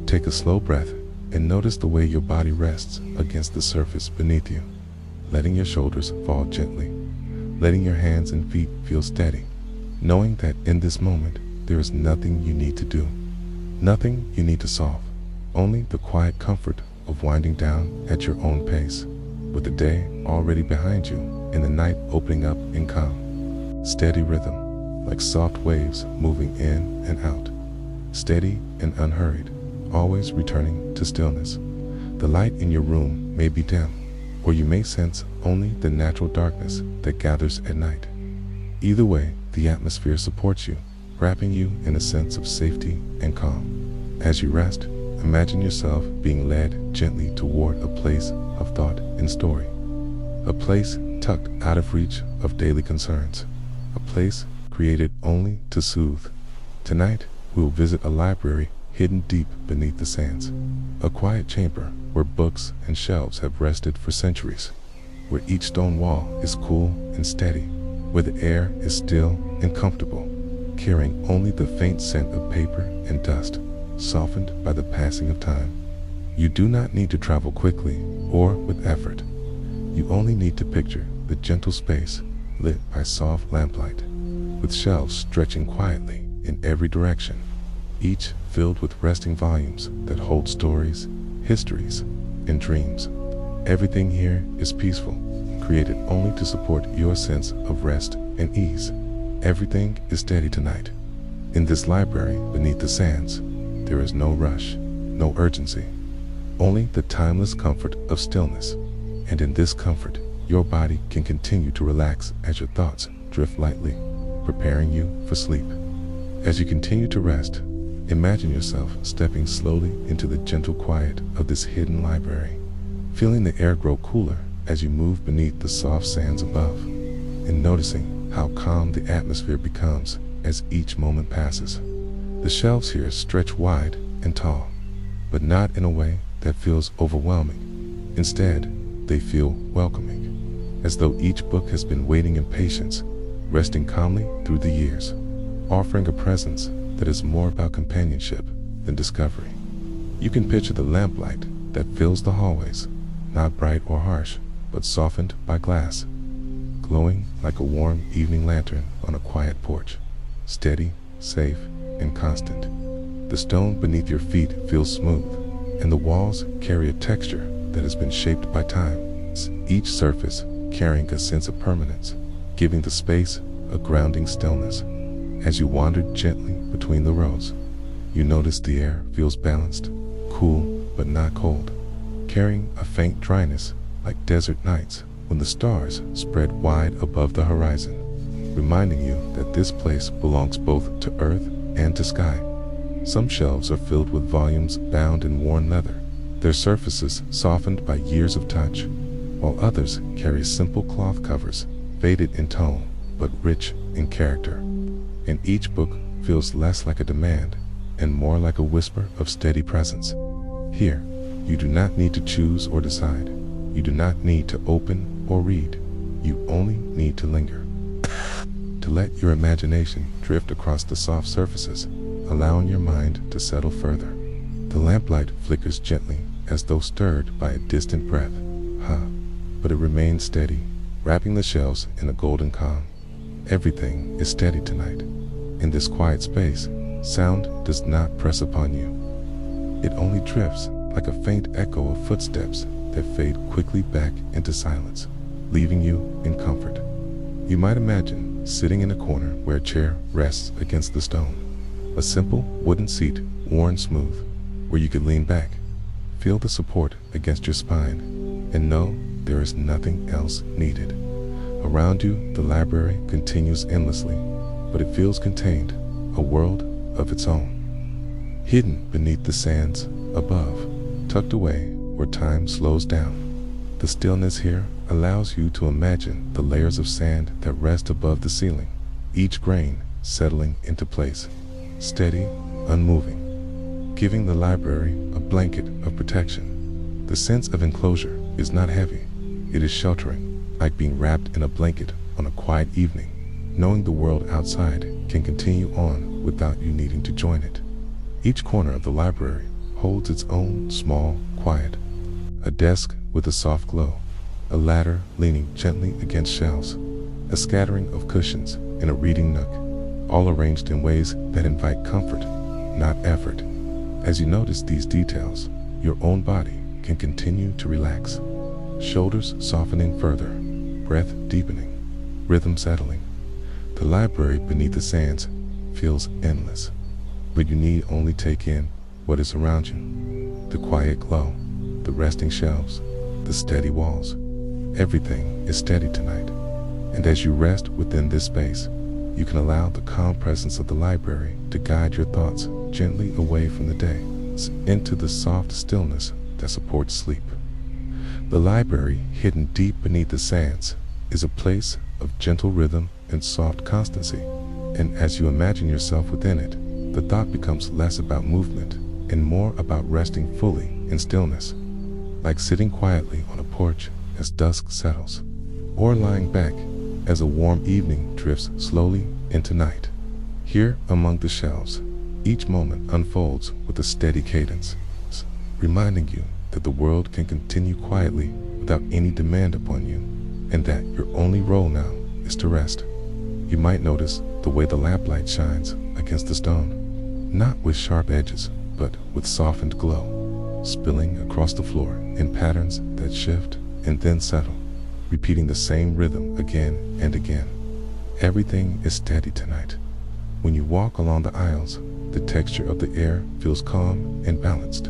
Take a slow breath and notice the way your body rests against the surface beneath you, letting your shoulders fall gently, letting your hands and feet feel steady, knowing that in this moment there is nothing you need to do, nothing you need to solve, only the quiet comfort of winding down at your own pace, with the day already behind you and the night opening up in calm, steady rhythm, like soft waves moving in and out, steady and unhurried, always returning to stillness. The light in your room may be dim, or you may sense only the natural darkness that gathers at night. Either way, the atmosphere supports you, wrapping you in a sense of safety and calm. As you rest, imagine yourself being led gently toward a place of thought and story, a place tucked out of reach of daily concerns, a place created only to soothe. Tonight, we will visit a library hidden deep beneath the sands, a quiet chamber where books and shelves have rested for centuries, where each stone wall is cool and steady, where the air is still and comfortable, carrying only the faint scent of paper and dust, softened by the passing of time. You do not need to travel quickly or with effort. You only need to picture the gentle space lit by soft lamplight, with shelves stretching quietly in every direction, each filled with resting volumes that hold stories, histories, and dreams. Everything here is peaceful, created only to support your sense of rest and ease. Everything is steady tonight. In this library beneath the sands, there is no rush, no urgency, only the timeless comfort of stillness. And in this comfort, your body can continue to relax as your thoughts drift lightly, preparing you for sleep. As you continue to rest, imagine yourself stepping slowly into the gentle quiet of this hidden library, feeling the air grow cooler as you move beneath the soft sands above, and noticing how calm the atmosphere becomes as each moment passes. The shelves here stretch wide and tall, but not in a way that feels overwhelming. Instead, they feel welcoming, as though each book has been waiting in patience, resting calmly through the years, offering a presence that is more about companionship than discovery. You can picture the lamplight that fills the hallways, not bright or harsh, but softened by glass, glowing like a warm evening lantern on a quiet porch, steady, safe, and constant. The stone beneath your feet feels smooth, and the walls carry a texture that has been shaped by time, each surface carrying a sense of permanence, giving the space a grounding stillness. As you wander gently between the rows, you notice the air feels balanced, cool but not cold, carrying a faint dryness like desert nights when the stars spread wide above the horizon, reminding you that this place belongs both to earth and to sky. Some shelves are filled with volumes bound in worn leather, their surfaces softened by years of touch, while others carry simple cloth covers, faded in tone but rich in character. And each book feels less like a demand and more like a whisper of steady presence. Here, you do not need to choose or decide. You do not need to open or read. You only need to linger, to let your imagination drift across the soft surfaces, allowing your mind to settle further. The lamplight flickers gently as though stirred by a distant breath, but it remains steady, wrapping the shelves in a golden calm. Everything is steady tonight. In this quiet space, sound does not press upon you. It only drifts like a faint echo of footsteps that fade quickly back into silence, leaving you in comfort. You might imagine sitting in a corner where a chair rests against the stone, a simple wooden seat worn smooth, where you could lean back, feel the support against your spine, and know there is nothing else needed. Around you, the library continues endlessly, but it feels contained, a world of its own. Hidden beneath the sands above, tucked away where time slows down. The stillness here allows you to imagine the layers of sand that rest above the ceiling, each grain settling into place, steady, unmoving, giving the library a blanket of protection. The sense of enclosure is not heavy, it is sheltering, like being wrapped in a blanket on a quiet evening, knowing the world outside can continue on without you needing to join it. Each corner of the library holds its own small quiet. A desk with a soft glow, a ladder leaning gently against shelves, a scattering of cushions in a reading nook, all arranged in ways that invite comfort, not effort. As you notice these details, your own body can continue to relax. Shoulders softening further, breath deepening, rhythm settling. The library beneath the sands feels endless, but you need only take in what is around you. The quiet glow, the resting shelves, the steady walls. Everything is steady tonight. And as you rest within this space, you can allow the calm presence of the library to guide your thoughts gently away from the day, into the soft stillness that supports sleep. The library, hidden deep beneath the sands, is a place of gentle rhythm and soft constancy. And as you imagine yourself within it, the thought becomes less about movement and more about resting fully in stillness, like sitting quietly on a porch as dusk settles, or lying back as a warm evening drifts slowly into night. Here among the shelves, each moment unfolds with a steady cadence, reminding you that the world can continue quietly without any demand upon you, and that your only role now is to rest. You might notice the way the lamplight shines against the stone, not with sharp edges, but with softened glow, spilling across the floor in patterns that shift and then settle, repeating the same rhythm again and again. Everything is steady tonight. When you walk along the aisles, the texture of the air feels calm and balanced,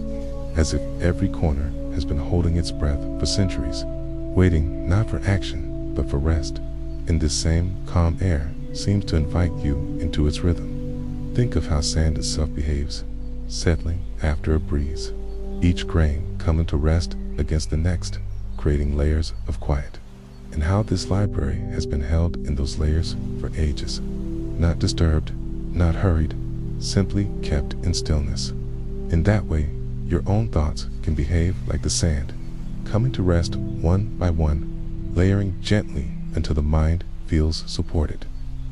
as if every corner has been holding its breath for centuries, waiting not for action, but for rest. And this same calm air seems to invite you into its rhythm. Think of how sand itself behaves, settling after a breeze, each grain coming to rest against the next, creating layers of quiet. And how this library has been held in those layers for ages, not disturbed, not hurried, simply kept in stillness. In that way, your own thoughts can behave like the sand, coming to rest one by one, layering gently until the mind feels supported.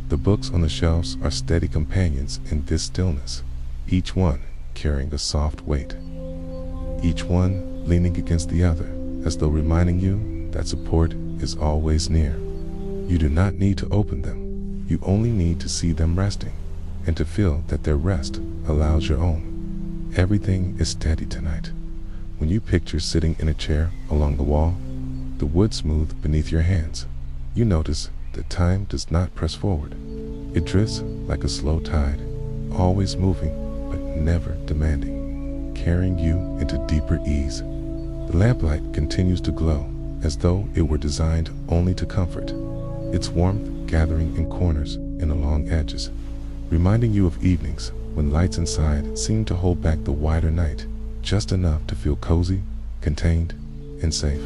The books on the shelves are steady companions in this stillness, each one carrying a soft weight, each one leaning against the other, as though reminding you that support is always near. You do not need to open them. You only need to see them resting, and to feel that their rest allows your own. Everything is steady tonight. When you picture sitting in a chair along the wall, the wood smooth beneath your hands, you notice that time does not press forward. It drifts like a slow tide, always moving but never demanding, carrying you into deeper ease. The lamplight continues to glow as though it were designed only to comfort, its warmth gathering in corners and along edges, reminding you of evenings when lights inside seem to hold back the wider night, just enough to feel cozy, contained, and safe.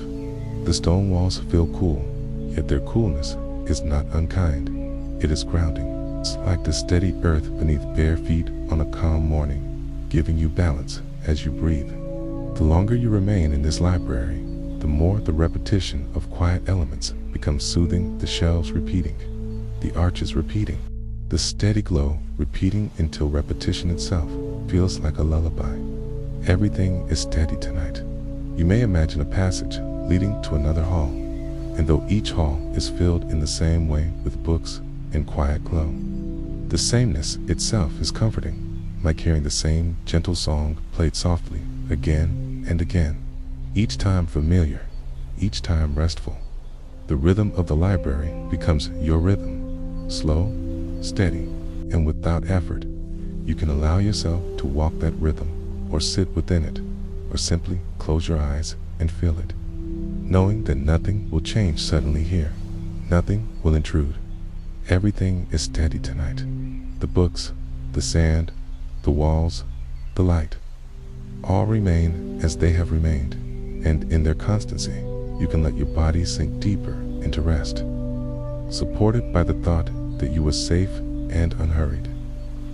The stone walls feel cool, yet their coolness is not unkind. It is grounding. It's like the steady earth beneath bare feet on a calm morning, giving you balance as you breathe. The longer you remain in this library, the more the repetition of quiet elements becomes soothing, the shelves repeating, the arches repeating, the steady glow repeating until repetition itself feels like a lullaby. Everything is steady tonight. You may imagine a passage leading to another hall, and though each hall is filled in the same way with books and quiet glow, the sameness itself is comforting, like hearing the same gentle song played softly again and again, each time familiar, each time restful. The rhythm of the library becomes your rhythm, slow, steady, and without effort. You can allow yourself to walk that rhythm, or sit within it, or simply close your eyes and feel it, knowing that nothing will change suddenly here, nothing will intrude. Everything is steady tonight. The books, the sand, the walls, the light, all remain as they have remained, and in their constancy, you can let your body sink deeper into rest, supported by the thought that you are safe and unhurried.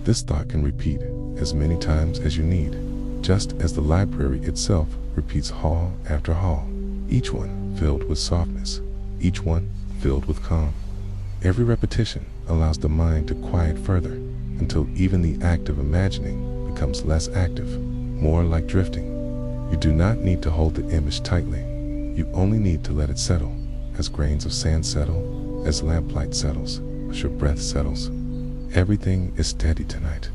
This thought can repeat as many times as you need, just as the library itself repeats hall after hall, each one filled with softness, each one filled with calm. Every repetition allows the mind to quiet further, until even the act of imagining becomes less active, more like drifting. You do not need to hold the image tightly. You only need to let it settle, as grains of sand settle, as lamplight settles, as your breath settles. Everything is steady tonight.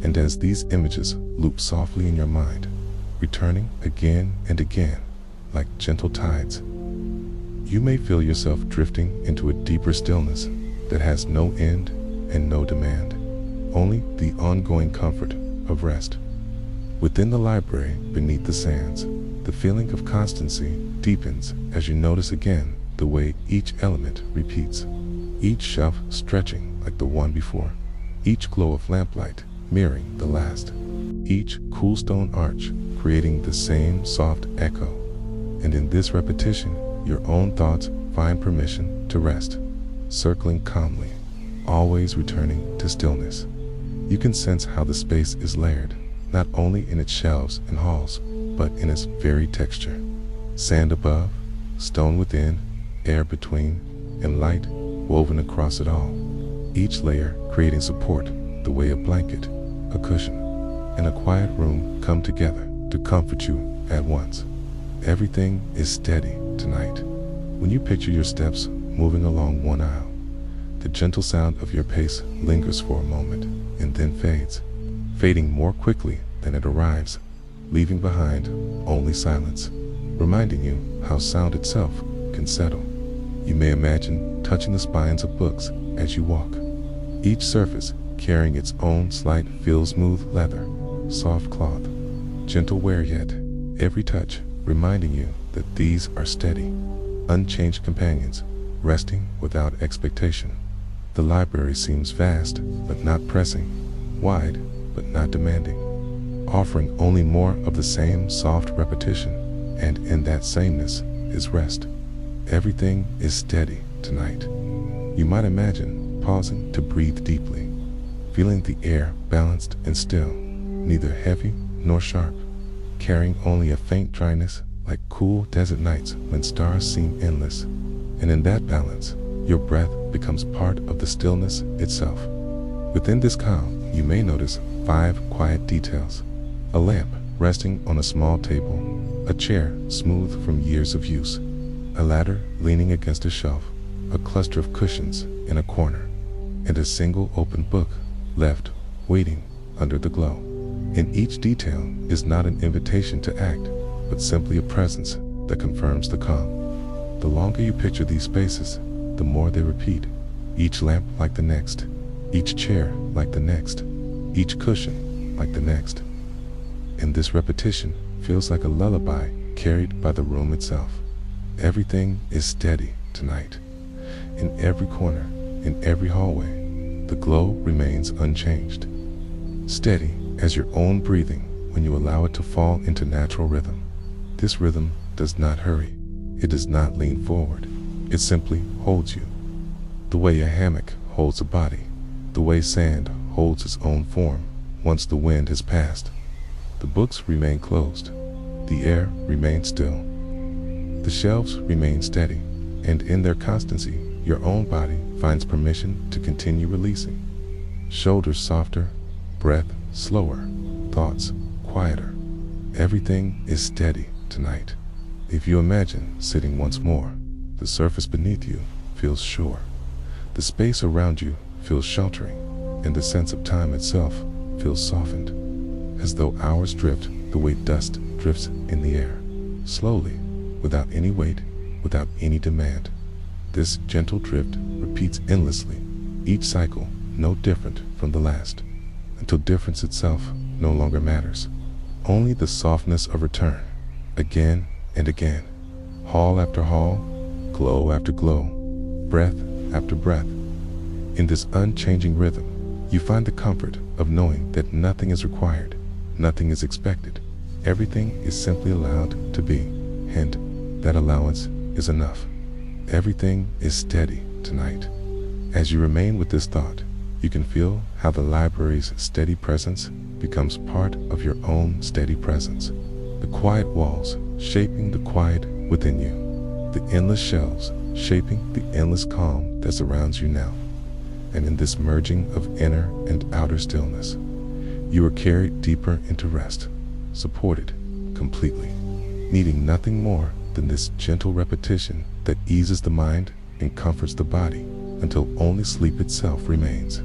And as these images loop softly in your mind, returning again and again, like gentle tides, you may feel yourself drifting into a deeper stillness that has no end and no demand, only the ongoing comfort of rest. Within the library, beneath the sands, the feeling of constancy deepens as you notice again the way each element repeats, each shelf stretching like the one before, each glow of lamplight mirroring the last, each cool stone arch creating the same soft echo. And in this repetition, your own thoughts find permission to rest, circling calmly, always returning to stillness. You can sense how the space is layered, not only in its shelves and halls, but in its very texture. Sand above, stone within, air between, and light woven across it all, each layer creating support the way a blanket, a cushion, and a quiet room come together to comfort you at once. Everything is steady tonight. When you picture your steps moving along one aisle, the gentle sound of your pace lingers for a moment and then fades, fading more quickly than it arrives, leaving behind only silence, reminding you how sound itself can settle. You may imagine touching the spines of books as you walk, each surface carrying its own slight feel, smooth leather, soft cloth, gentle wear, yet every touch reminding you that these are steady, unchanged companions, resting without expectation. The library seems vast but not pressing, wide but not demanding, offering only more of the same soft repetition, and in that sameness is rest. Everything is steady tonight. You might imagine pausing to breathe deeply, feeling the air balanced and still, neither heavy nor sharp, carrying only a faint dryness like cool desert nights when stars seem endless. And in that balance, your breath becomes part of the stillness itself. Within this calm, you may notice 5 quiet details: a lamp resting on a small table, a chair smooth from years of use, a ladder leaning against a shelf, a cluster of cushions in a corner, and a single open book left waiting under the glow. And each detail is not an invitation to act, but simply a presence that confirms the calm. The longer you picture these spaces, the more they repeat, each lamp like the next, each chair like the next, each cushion like the next. And this repetition feels like a lullaby carried by the room itself. Everything is steady tonight. In every corner, in every hallway, the glow remains unchanged, steady as your own breathing when you allow it to fall into natural rhythm. This rhythm does not hurry, it does not lean forward, it simply holds you. The way a hammock holds a body, the way sand holds its own form once the wind has passed. The books remain closed, the air remains still, the shelves remain steady, and in their constancy, your own body finds permission to continue releasing. Shoulders softer, breath slower, thoughts quieter. Everything is steady tonight. If you imagine sitting once more, the surface beneath you feels sure. The space around you feels sheltering, and the sense of time itself feels softened, as though hours drift the way dust drifts in the air, slowly, without any weight, without any demand. This gentle drift repeats endlessly, each cycle no different from the last, until difference itself no longer matters. Only the softness of return, again and again, hall after hall, glow after glow, breath after breath. In this unchanging rhythm, you find the comfort of knowing that nothing is required, nothing is expected. Everything is simply allowed to be, and that allowance is enough. Everything is steady tonight. As you remain with this thought, you can feel how the library's steady presence becomes part of your own steady presence. The quiet walls shaping the quiet within you, the endless shelves shaping the endless calm that surrounds you now. And in this merging of inner and outer stillness, you are carried deeper into rest, supported completely, needing nothing more than this gentle repetition that eases the mind and comforts the body until only sleep itself remains.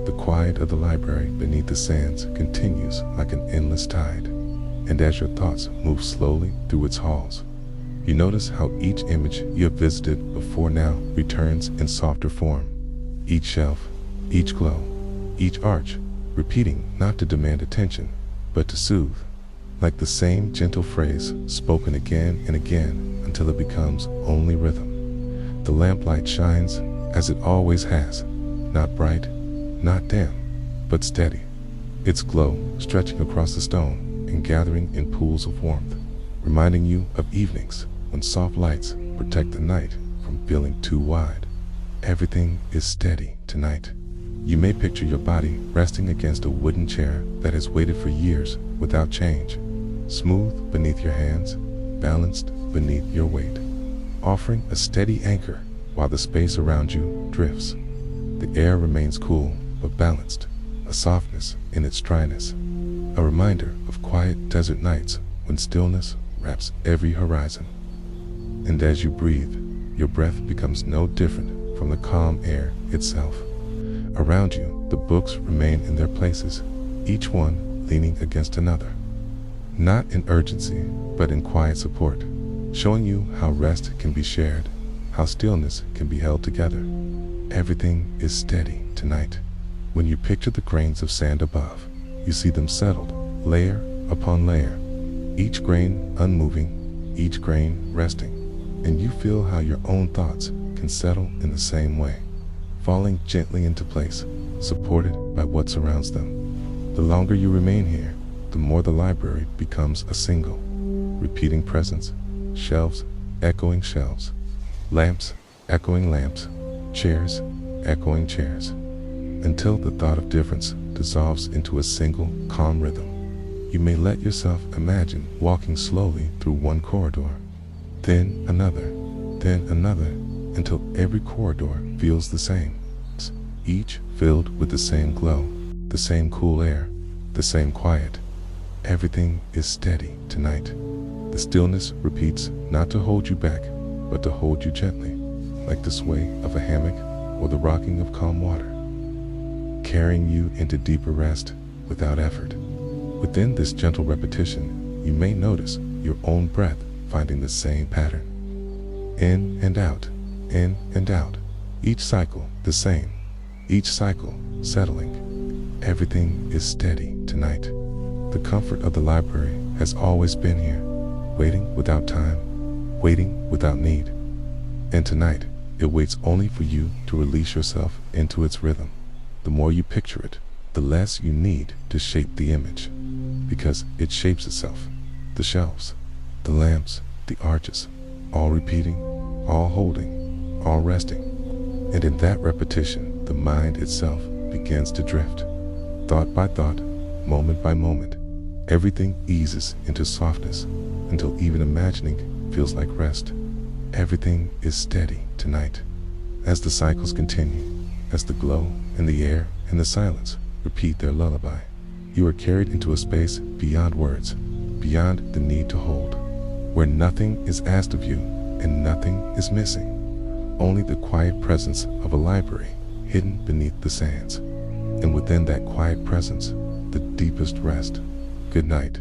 The quiet of the library beneath the sands continues like an endless tide, and as your thoughts move slowly through its halls, you notice how each image you have visited before now returns in softer form. Each shelf, each glow, each arch, repeating not to demand attention, but to soothe, like the same gentle phrase spoken again and again until it becomes only rhythm. The lamplight shines as it always has, not bright, not dim, but steady, its glow stretching across the stone and gathering in pools of warmth, reminding you of evenings when soft lights protect the night from feeling too wide. Everything is steady tonight. You may picture your body resting against a wooden chair that has waited for years without change, smooth beneath your hands, balanced beneath your weight, offering a steady anchor while the space around you drifts. The air remains cool but balanced, a softness in its dryness, a reminder of quiet desert nights when stillness wraps every horizon. And as you breathe, your breath becomes no different from the calm air itself. Around you, the books remain in their places, each one leaning against another, not in urgency, but in quiet support, showing you how rest can be shared, how stillness can be held together. Everything is steady tonight. When you picture the grains of sand above, you see them settled, layer upon layer, each grain unmoving, each grain resting, and you feel how your own thoughts can settle in the same way, falling gently into place, supported by what surrounds them. The longer you remain here, the more the library becomes a single, repeating presence, shelves echoing shelves, lamps echoing lamps, chairs echoing chairs, until the thought of difference dissolves into a single calm rhythm. You may let yourself imagine walking slowly through one corridor, then another, until every corridor feels the same, each filled with the same glow, the same cool air, the same quiet. Everything is steady tonight. The stillness repeats not to hold you back, but to hold you gently, like the sway of a hammock or the rocking of calm water, carrying you into deeper rest without effort. Within this gentle repetition, you may notice your own breath finding the same pattern. In and out, each cycle the same, each cycle settling. Everything is steady tonight. The comfort of the library has always been here, waiting without time, waiting without need. And tonight, it waits only for you to release yourself into its rhythm. The more you picture it, the less you need to shape the image, because it shapes itself. The shelves, the lamps, the arches, all repeating, all holding, all resting. And in that repetition, the mind itself begins to drift. Thought by thought, moment by moment, everything eases into softness until even imagining feels like rest. Everything is steady tonight. As the cycles continue, as the glow and the air and the silence repeat their lullaby, you are carried into a space beyond words, beyond the need to hold, where nothing is asked of you and nothing is missing, only the quiet presence of a library hidden beneath the sands, and within that quiet presence, the deepest rest. Good night.